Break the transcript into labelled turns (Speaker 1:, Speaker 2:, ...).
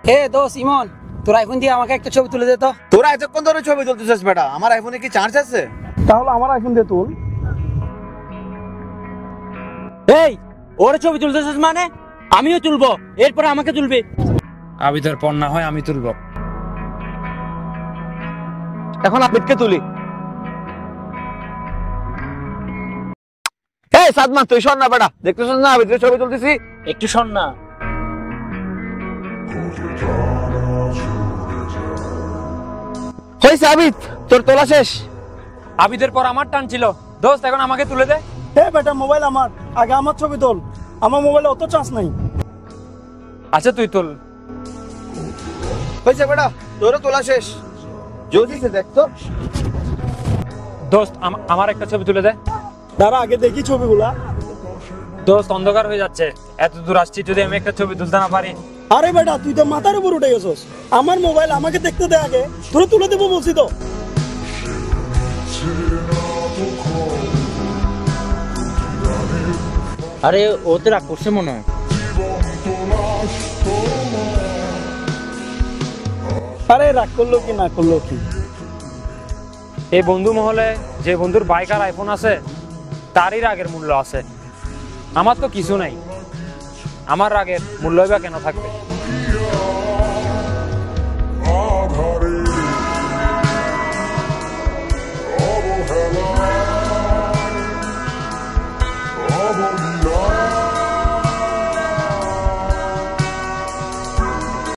Speaker 1: হে দোস্ত ইমন, তোর আইফোন দিয়ে আমাকে একটা ছবি তুলে দে তো।
Speaker 2: তোরা এতক্ষণ ধরে ছবি তুলতেছিস বেটা, আমার আইফোনে কি চার্জ আছে?
Speaker 3: তাহলে আমার আইফোন দিয়ে তুল।
Speaker 4: এই ওর ছবি তুলতেছিস মানে? আমিও তুলবো, এরপরে আমাকে তুলবি।
Speaker 5: আবিদের পর না হয় আমি তুলবো।
Speaker 2: এখন আবিদকে তুলি। এই সাদমা তুই শোন না বেটা, দেখতেছিস না আবিদকে ছবি তুলতেছি।
Speaker 4: একটু শোন না।
Speaker 2: হইছে আবিদ, তোর তোলা শেষ।
Speaker 5: আবিদের পর আমার টান ছিল, দোস্ত এখন আমাকে তুলে দে।
Speaker 3: হে বেটা, মোবাইল আমার, আগে আমার ছবি তোল। আমার মোবাইলে অত চান্স নাই।
Speaker 5: আচ্ছা তুই তুল।
Speaker 2: হইছে বেটা, তোরও তোলা শেষ। জ্যোতিষে দেখ তো।
Speaker 5: দোস্ত আমার একটা ছবি তুলে দে।
Speaker 3: দাঁড়া আগে দেখি ছবিগুলা।
Speaker 5: দোস্ত অন্ধকার হয়ে যাচ্ছে, এত দূর আসছি, যদি আমি একটা ছবি তুলতে না পারি।
Speaker 3: আরে বেটা, তুই তো মাথার উপর উঠে গেছস। আমার মোবাইল আমাকে দেখতে দে আগে, তোরে তুলে দেবো বলছি তো।
Speaker 4: আরে ও তো রাগ করছে মনে হয়।
Speaker 3: আরে রাগ করলো কি না করলো কি,
Speaker 5: এই বন্ধু মহলে যে বন্ধুর বাইক আর আইফোন আছে তারই রাগের মূল্য আছে। আমার তো কিছু নাই, আমার রাগের মূল্যই বা কেন থাকবে?